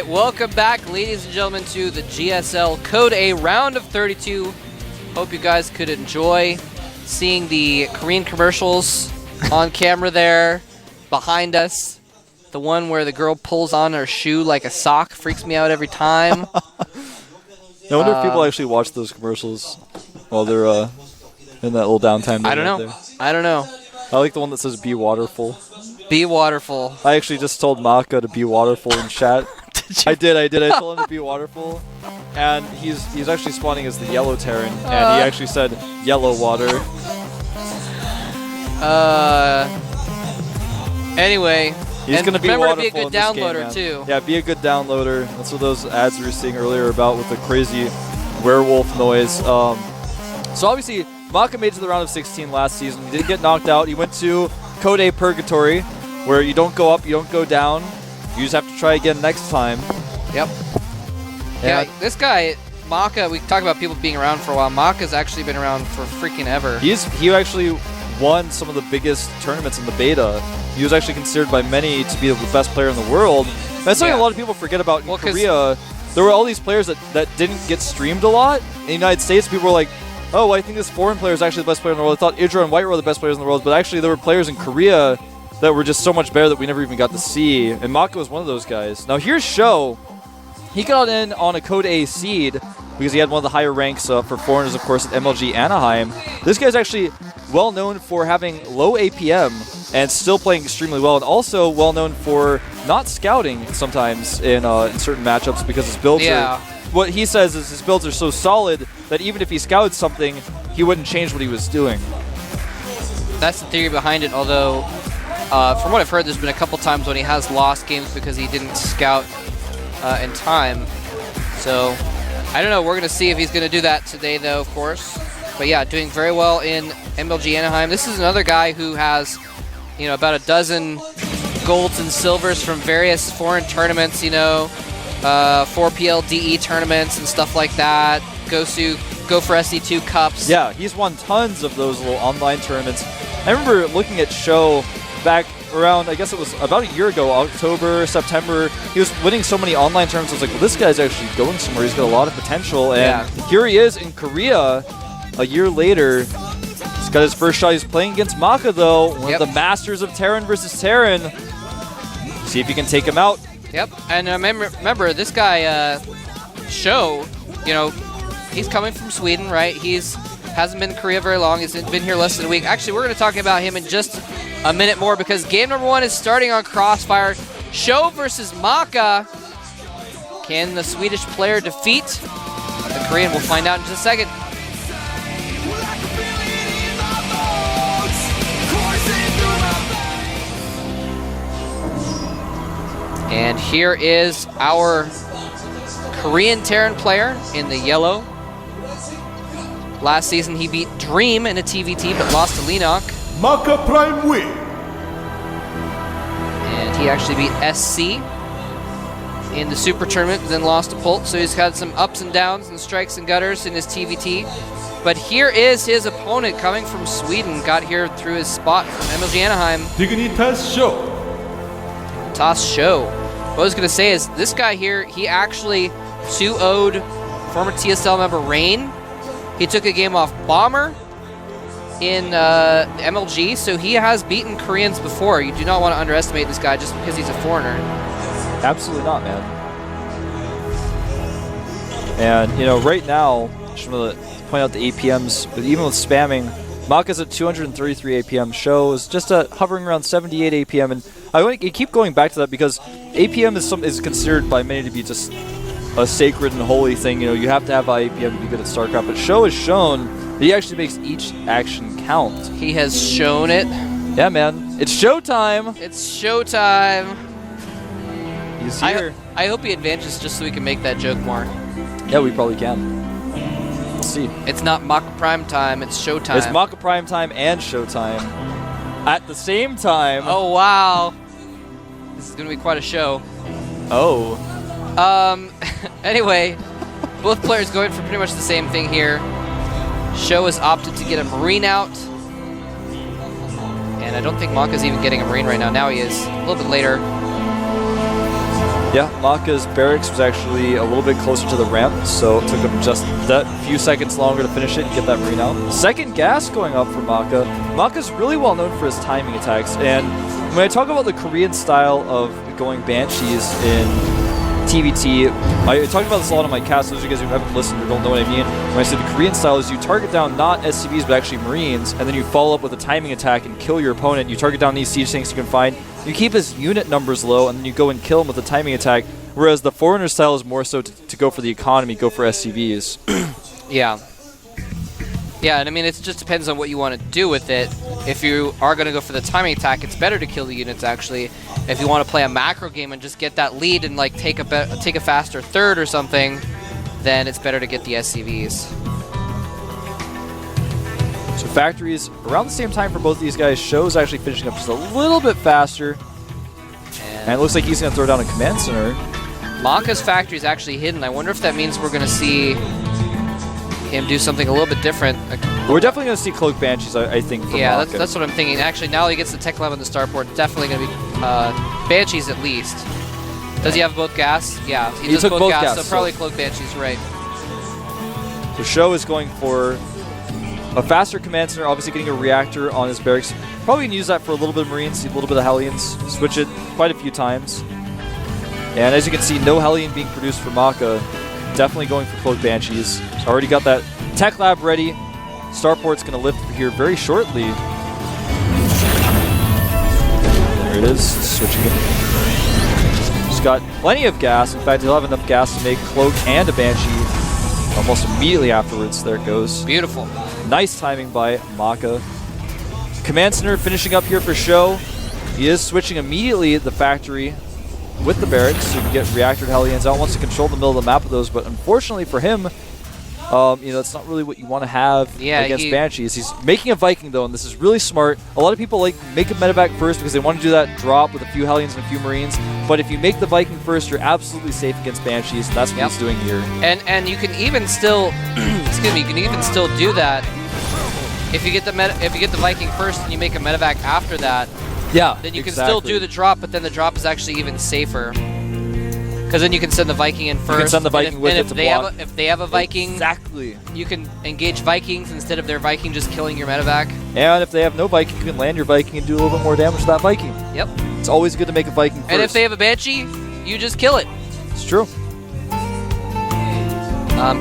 right, welcome back, ladies and gentlemen, to the GSL Code A round of 32. Hope you guys could enjoy seeing the Korean commercials on camera there behind us. The one where the girl pulls on her shoe like a sock freaks me out every time. I wonder if people actually watch those commercials while they're in that little downtime. I don't know. There. I don't know. I like the one that says "Be waterful." Be waterful. I actually just told MaKa to be waterful in chat. I did. I told him to be waterful, and he's actually spawning as the yellow Terran, and he actually said yellow water. Anyway. He's going to be remember waterful to be a good downloader, too. Yeah, be a good downloader. That's what those ads we were seeing earlier about with the crazy werewolf noise. So obviously, MaKa made it to the round of 16 last season. He didn't get knocked out. He went to Code A Purgatory, where you don't go up, you don't go down. You just have to try again next time. Yep. Yeah, this guy, MaKa, we talk about people being around for a while. MaKa's actually been around for freaking ever. He actually won some of the biggest tournaments in the beta. He was actually considered by many to be the best player in the world. That's something a lot of people forget about in Korea. There were all these players that didn't get streamed a lot. In the United States, people were like, oh, well, I think this foreign player is actually the best player in the world. I thought Idra and White were the best players in the world, but actually there were players in Korea that were just so much better that we never even got to see. And MaKa was one of those guys. Now here's Sjow. He got in on a Code A seed because he had one of the higher ranks for foreigners, of course, at MLG Anaheim. This guy's actually well known for having low APM and still playing extremely well, and also well known for not scouting sometimes in certain matchups because his builds are... What he says is his builds are so solid that even if he scouted something, he wouldn't change what he was doing. That's the theory behind it, although from what I've heard, there's been a couple times when he has lost games because he didn't scout in time. So, I don't know. We're going to see if he's going to do that today, though, of course. But yeah, doing very well in MLG Anaheim. This is another guy who has, you know, about a dozen golds and silvers from various foreign tournaments, you know, 4PL DE tournaments and stuff like that. Go for SE2 cups. Yeah, he's won tons of those little online tournaments. I remember looking at Sjow back around, I guess it was about a year ago, October, September. He was winning so many online tournaments. I was like, well, this guy's actually going somewhere. He's got a lot of potential. And here he is in Korea a year later. He's got his first shot. He's playing against MaKa, though. One of the masters of Terran versus Terran. See if you can take him out. Yep. And remember, this guy, Sjow, you know, he's coming from Sweden, right? Hasn't been in Korea very long. He's been here less than a week. Actually, we're going to talk about him in just a minute more because game number 1 is starting on Crossfire. Sjow versus MaKa. Can the Swedish player defeat the Korean? We'll find out in just a second. And here is our Korean Terran player in the yellow. Last season, he beat Dream in a TVT, but lost to Lenok. MaKa Prime win. And he actually beat SC in the Super Tournament, then lost to Pult. So he's had some ups and downs and strikes and gutters in his TVT. But here is his opponent coming from Sweden. Got here through his spot from MLG Anaheim. Dignitas Sjow. Sjow. What I was going to say is this guy here, he actually 2-0'd former TSL member Rain. He took a game off Bomber in MLG, so he has beaten Koreans before. You do not want to underestimate this guy just because he's a foreigner. Absolutely not, man. And, you know, right now, just want to point out the APMs, but even with spamming, MaKa's at 233 APM. Sjow is just hovering around 78 APM, and I want to keep going back to that because APM is considered by many to be just a sacred and holy thing. You know, you have to have high APM to be good at StarCraft, but Sjow has shown that he actually makes each action count. He has shown it. Yeah, man. It's showtime. It's showtime. He's here. I hope he advances just so we can make that joke more. Yeah, we probably can. We'll see. It's not MaKa Prime time, it's showtime. It's MaKa Prime time and showtime at the same time. Oh, wow. This is going to be quite a show. Oh. Anyway, both players going for pretty much the same thing here. Sjow has opted to get a Marine out. And I don't think MaKa's even getting a Marine right now. Now he is. A little bit later. Yeah, MaKa's barracks was actually a little bit closer to the ramp, so it took him just that few seconds longer to finish it and get that marine out. Second gas going up for MaKa. MaKa's really well known for his timing attacks, and when I talk about the Korean style of going Banshees in TVT, I talked about this a lot on my cast. Those of you guys who haven't listened or don't know what I mean, when I say the Korean style is you target down not SCVs but actually Marines, and then you follow up with a timing attack and kill your opponent. You target down these siege tanks you can find. You keep his unit numbers low, and then you go and kill him with a timing attack, whereas the Foreigner style is more so to go for the economy, go for SCVs. Yeah. Yeah, and I mean, it just depends on what you want to do with it. If you are going to go for the timing attack, it's better to kill the units, actually. If you want to play a macro game and just get that lead and like take a faster third or something, then it's better to get the SCVs. So factories around the same time for both these guys. Sjow actually finishing up just a little bit faster. And it looks like he's going to throw down a command center. MaKa's factory is actually hidden. I wonder if that means we're going to see him do something a little bit different. We're definitely going to see Cloak Banshees, I think, from yeah, MaKa. that's what I'm thinking. Actually, now he gets the tech lab on the starport, it's definitely going to be Banshees at least. Does he have both gas? Yeah, he does took both gas, gas, so probably Cloak Banshees, right. So Sjow is going for a faster command center, obviously getting a reactor on his barracks. Probably going to use that for a little bit of Marines, a little bit of Hellions, switch it quite a few times. And as you can see, no Hellion being produced for MaKa. Definitely going for Cloak Banshees. So already got that tech lab ready. Starport's going to lift here very shortly. There it is, switching it. He's got plenty of gas. In fact, he'll have enough gas to make Cloak and a Banshee almost immediately afterwards. There it goes. Beautiful. Nice timing by MaKa. Command Center finishing up here for Sjow. He is switching immediately the factory with the barracks, so you can get reactor Hellions out. Wants to control the middle of the map with those, but unfortunately for him, that's not really what you want to have against Banshees. He's making a Viking though, and this is really smart. A lot of people like make a medevac first because they want to do that drop with a few Hellions and a few Marines. But if you make the Viking first, you're absolutely safe against Banshees, and that's what he's doing here. And you can even still, excuse me, you can even still do that if you get the Viking first and you make a medevac after that. Yeah, then you can still do the drop, but then the drop is actually even safer. Because then you can send the Viking in first. You can send the Viking with it to block. If they have a Viking, exactly, you can engage Vikings instead of their Viking just killing your medevac. And if they have no Viking, you can land your Viking and do a little bit more damage to that Viking. Yep. It's always good to make a Viking first. And if they have a Banshee, you just kill it. It's true.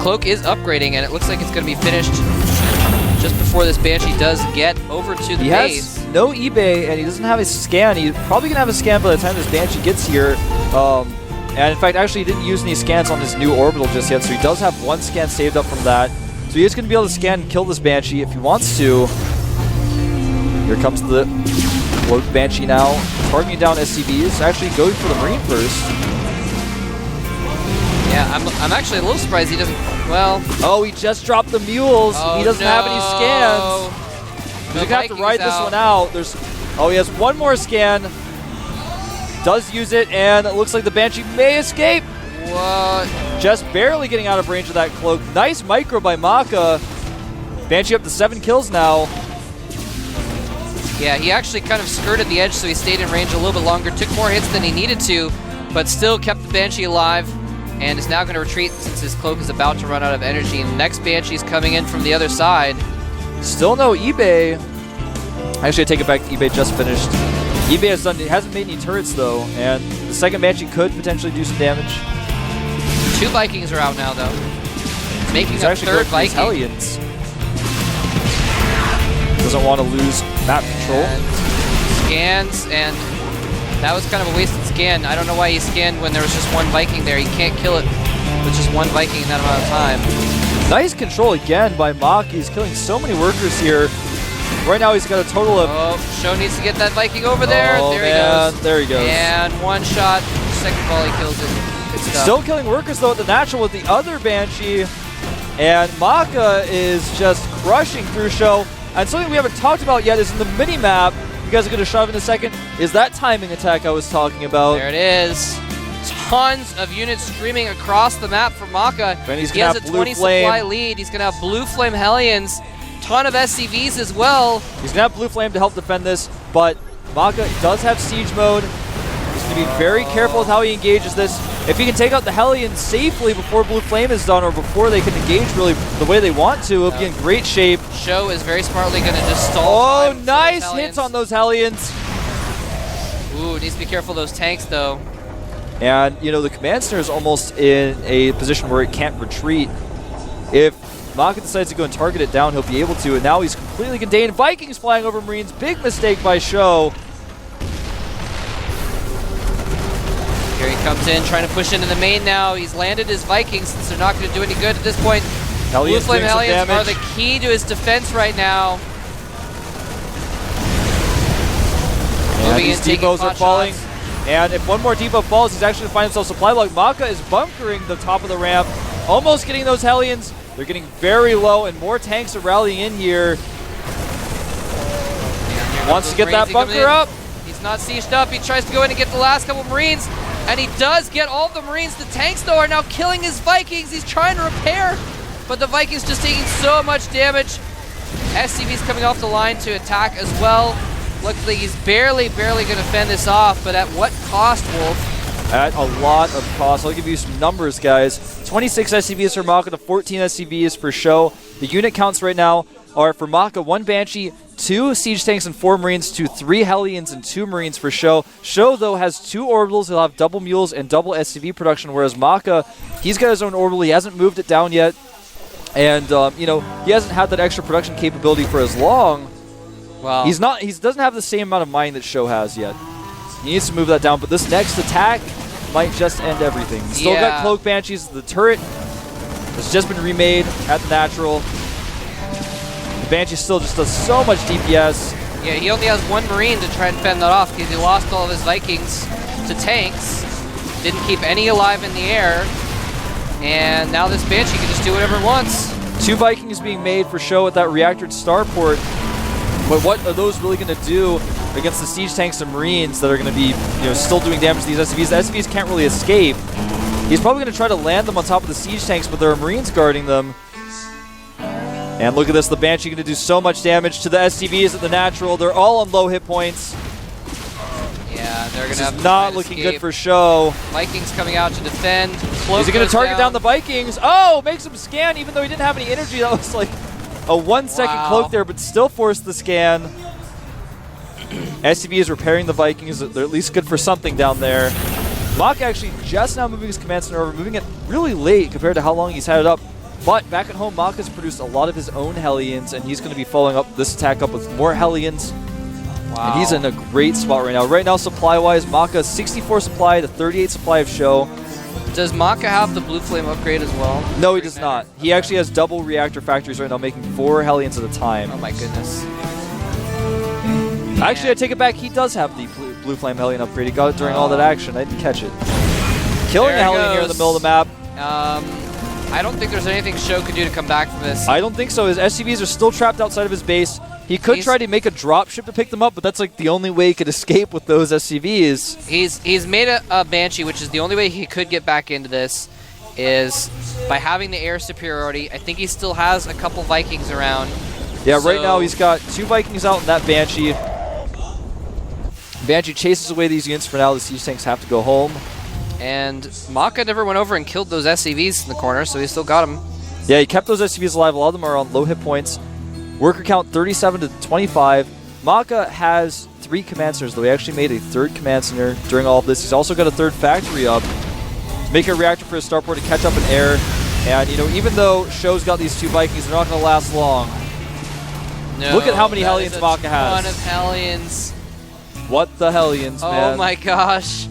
Cloak is upgrading, and it looks like it's going to be finished just before this Banshee does get over to the base. He has no eBay, and he doesn't have a scan. He's probably going to have a scan by the time this Banshee gets here. And in fact, actually, he didn't use any scans on his new orbital just yet, so he does have one scan saved up from that. So he is going to be able to scan and kill this Banshee if he wants to. Here comes the Cloak Banshee now, targeting down SCVs, actually going for the Marine first. Yeah, I'm actually a little surprised he doesn't, well... Oh, he just dropped the mules. Oh, he doesn't have any scans. He's going to have to ride this one out. He has one more scan. Does use it, and it looks like the Banshee may escape. What? Just barely getting out of range of that Cloak. Nice micro by MaKa. Banshee up to 7 kills now. Yeah, he actually kind of skirted the edge, so he stayed in range a little bit longer. Took more hits than he needed to, but still kept the Banshee alive, and is now going to retreat since his Cloak is about to run out of energy. And the next Banshee is coming in from the other side. Still no eBay. Actually, I take it back. eBay just finished. eBay hasn't made any turrets though, and the second Banshee could potentially do some damage. 2 Vikings are out now though. Making a third Viking. Hellions. Doesn't want to lose map control. And scans, and that was kind of a wasted scan. I don't know why he scanned when there was just one Viking there. You can't kill it with just one Viking in that amount of time. Nice control again by MaKa. He's killing so many workers here. Right now he's got a total of... Oh, Sjow needs to get that Viking over there. Oh, there man. he goes. There he goes. And one shot. Second volley kills it. Good stuff. Still killing workers though at the natural with the other Banshee. And MaKa is just crushing through Sjow. And something we haven't talked about yet is in the mini-map, you guys are going to shove in a second, is that timing attack I was talking about. There it is. Tons of units streaming across the map for MaKa. He has a 20 supply lead. He's going to have Blue Flame Hellions. Ton of SCVs as well. He's going to have Blue Flame to help defend this, but MaKa does have siege mode. He's going to be very careful with how he engages this. If he can take out the Hellions safely before Blue Flame is done, or before they can engage really the way they want to, he'll be in great shape. Sjow is very smartly going to just stall. Oh, nice hits on those Hellions. Ooh, needs to be careful of those tanks, though. And, you know, the Command Center is almost in a position where it can't retreat. If MaKa decides to go and target it down, he'll be able to, and now he's completely contained. Vikings flying over Marines. Big mistake by Sjow. Here he comes in, trying to push into the main now. He's landed his Vikings since they're not going to do any good at this point. Blue Flame Hellions are the key to his defense right now. And these depots are falling. And if one more depot falls, he's actually going to find himself supply log. MaKa is bunkering the top of the ramp, almost getting those Hellions. They're getting very low, and more tanks are rallying in here. Wants to get that bunker up. He's not sieged up. He tries to go in and get the last couple Marines, and he does get all of the Marines. The tanks, though, are now killing his Vikings. He's trying to repair, but the Vikings just taking so much damage. SCV's coming off the line to attack as well. Luckily, he's barely going to fend this off, but at what cost, Wolf? At a lot of cost. I'll give you some numbers, guys. 26 SCVs for MaKa to 14 SCVs for Sjow. The unit counts right now are for MaKa 1 Banshee, 2 Siege Tanks and 4 Marines, to 3 Hellions and 2 Marines for Sjow. Sjow, though, has 2 orbitals. He'll have double mules and double SCV production, whereas MaKa, he's got his own orbital. He hasn't moved it down yet. And, you know, he hasn't had that extra production capability for as long. Wow. He doesn't have the same amount of mine that Sjow has yet. He needs to move that down, but this next attack might just end everything. He's still got Cloak Banshees. The turret has just been remade at the natural. The Banshee still just does so much DPS. Yeah, he only has 1 Marine to try and fend that off because he lost all of his Vikings to tanks. Didn't keep any alive in the air. And now this Banshee can just do whatever it wants. 2 Vikings being made for Sjow at that reactor at Starport. But what are those really going to do against the Siege Tanks and Marines that are going to be, you know, still doing damage to these SCVs? The SCVs can't really escape. He's probably going to try to land them on top of the Siege Tanks, but there are Marines guarding them. And look at this, the Banshee going to do so much damage to the SCVs at the natural. They're all on low hit points. Yeah, they're going to have to not looking good for Sjow. Vikings coming out to defend. Is he going to target down the Vikings? Oh, makes him scan even though he didn't have any energy. That was like a 1-second cloak there, but still forced the scan. SCV is repairing the Vikings. They're at least good for something down there. MaKa actually just now moving his command center over, moving it really late compared to how long he's had it up. But back at home, MaKa's produced a lot of his own Hellions, and he's going to be following up this attack up with more Hellions. Wow. And he's in a great spot right now. Right now, supply-wise, MaKa 64 supply to 38 supply of Sjow. Does MaKa have the Blue Flame upgrade as well? No, he does not. He actually has double reactor factories right now, making 4 Hellions at a time. Oh my goodness. Actually, I take it back. He does have the Blue Flame Hellion upgrade. He got it during all that action. I didn't catch it. Killing a Hellion here in the middle of the map. I don't think there's anything Sjow could do to come back from this. I don't think so. His SCVs are still trapped outside of his base. He could try to make a drop ship to pick them up, but that's like the only way he could escape with those SCVs. He's made a Banshee, which is the only way he could get back into this, is by having the air superiority. I think he still has a couple Vikings around. Yeah, right now he's got 2 Vikings out in that Banshee. Banshee chases away these units for now. The Siege Tanks have to go home. And MaKa never went over and killed those SCVs in the corner, so he still got them. Yeah, he kept those SCVs alive. A lot of them are on low hit points. Worker count 37 to 25. MaKa has 3 command centers, though he actually made a 3rd command center during all of this. He's also got a 3rd factory up. Make a reactor for his starport to catch up in air. And, you know, even though Sjow's got these 2 Vikings, they're not going to last long. No, look at how many Hellions MaKa has. Ton of Hellions. What the Hellions, man. Oh my gosh.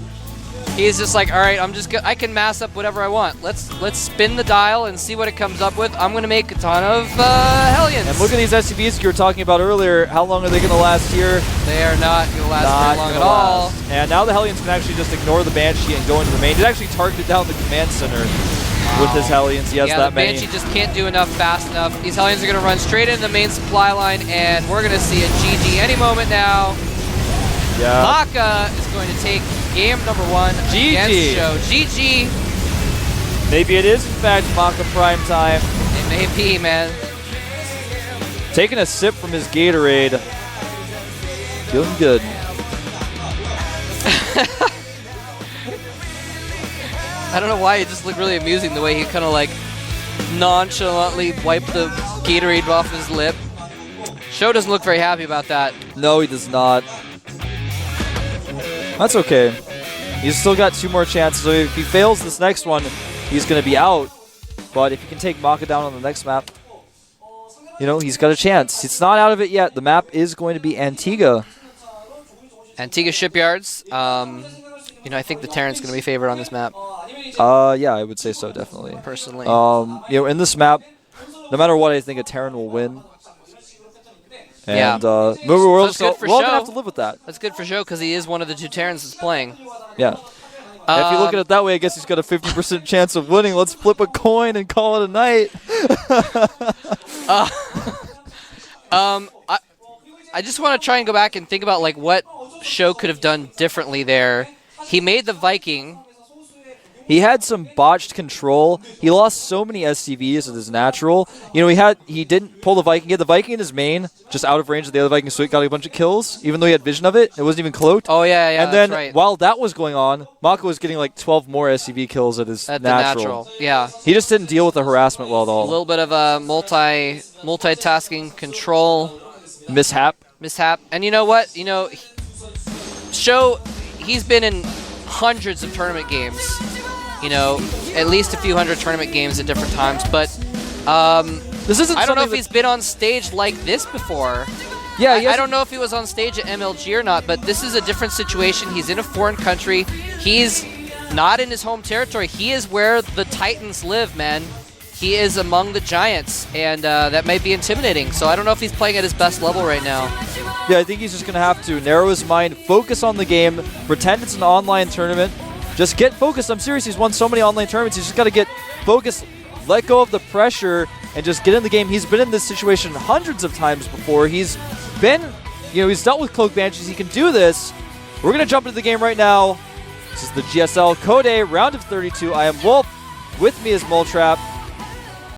He's just like, all right, I can mass up whatever I want. Let's spin the dial and see what it comes up with. I'm going to make a ton of Hellions. And look at these SCVs you were talking about earlier. How long are they going to last here? They are not going to last very long at all. And now the Hellions can actually just ignore the Banshee and go into the main. He's actually targeted down the command center with his Hellions. He has that many. The Banshee just can't do enough fast enough. These Hellions are going to run straight into the main supply line, and we're going to see a GG any moment now. Yeah. MaKa is going to take game number 1 against Sjow. GG. Maybe it is, in fact, MaKa prime time. It may be, man. Taking a sip from his Gatorade. Feeling good. I don't know why, it just looked really amusing the way he kind of like nonchalantly wiped the Gatorade off his lip. Sjow doesn't look very happy about that. No, he does not. That's okay. He's still got 2 more chances, so if he fails this next one, he's going to be out. But if he can take MaKa down on the next map, you know, he's got a chance. It's not out of it yet. The map is going to be Antigua. Antigua Shipyards. You know, I think the Terran's going to be favored on this map. Yeah, I would say so, definitely. Personally. You know, in this map, no matter what, I think a Terran will win. And we're all going to have to live with that. That's good for Sjow because he is one of the 2 Terrans that's playing. Yeah. If you look at it that way, I guess he's got a 50% chance of winning. Let's flip a coin and call it a night. I just want to try and go back and think about like what Sjow could have done differently there. He made the Viking. He had some botched control. He lost so many SCVs with his natural. You know, he didn't pull the Viking. He had the Viking in his main, just out of range of the other Viking, so he got a bunch of kills, even though he had vision of it. It wasn't even cloaked. Oh, yeah, and then, that's right. while that was going on, MaKa was getting like 12 more SCV kills at his natural. Yeah. He just didn't deal with the harassment well at all. A little bit of a multitasking control. Mishap. And you know what? You know, Sjow, he's been in hundreds of tournament games. You know, at least a few hundred tournament games at different times. But this isn't. I don't know if he's been on stage like this before. Yeah, I don't know if he was on stage at MLG or not, but this is a different situation. He's in a foreign country. He's not in his home territory. He is where the Titans live, man. He is among the Giants, and that may be intimidating. So I don't know if he's playing at his best level right now. Yeah, I think he's just going to have to narrow his mind, focus on the game, pretend it's an online tournament. Just get focused. I'm serious. He's won so many online tournaments. He's just got to get focused, let go of the pressure, and just get in the game. He's been in this situation hundreds of times before. He's been, you know, he's dealt with cloak banshees. He can do this. We're going to jump into the game right now. This is the GSL Code round of 32. I am Wolf. With me is Moltrap.